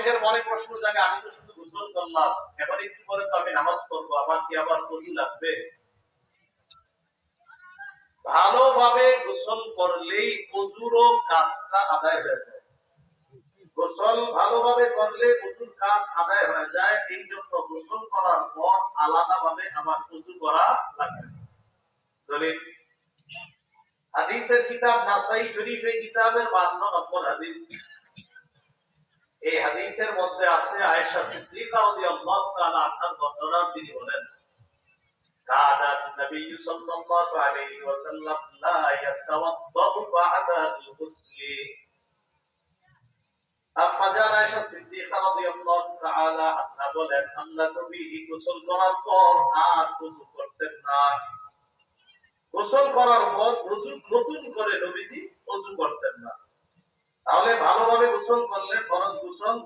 অনেকের মনে প্রশ্ন জাগে, আমি তো শুধু গোসল করলাম, এখন একটু পরে তো আমি নামাজ পড়বো, আমার কি আবার ওযু লাগবে? ভালোভাবে গোসল করলেই ওযুরও কাজটা আদায় হয়ে যায়। গোসল ভালোভাবে করলে ওযুর কাজ আদায় হয়ে যায়। এই জন্য গোসল করার পর আলাদাভাবে আবার ওযু করা লাগে। দলিল হাদিসের কিতাব নাসাই শরীফ, এই কিতাবের 52 নম্বর হাদিস। এই হাদিসের মধ্যে আছে আয়েশা সিদ্দিকা রাদিয়াল্লাহু তাআলা আনহার ঘটনা। তিনি বলেন, কানা নবী সাল্লাল্লাহু আলাইহি ওয়াসাল্লাম লা ইয়াতাওয়াদ্দাউ বা'দা আল-গুসলি। আম্মা জান আয়েশা সিদ্দিকা রাদিয়াল্লাহু তাআলা আনহা বলেন, আল্লাহ নবী গোসল করার পর আর ওযু করতেন না। গোসল করার পর ওযু নতুন করে নবীজি ওযু করতেন না। তাহলে ভালোভাবে গোসল করলে ফরজ গোসল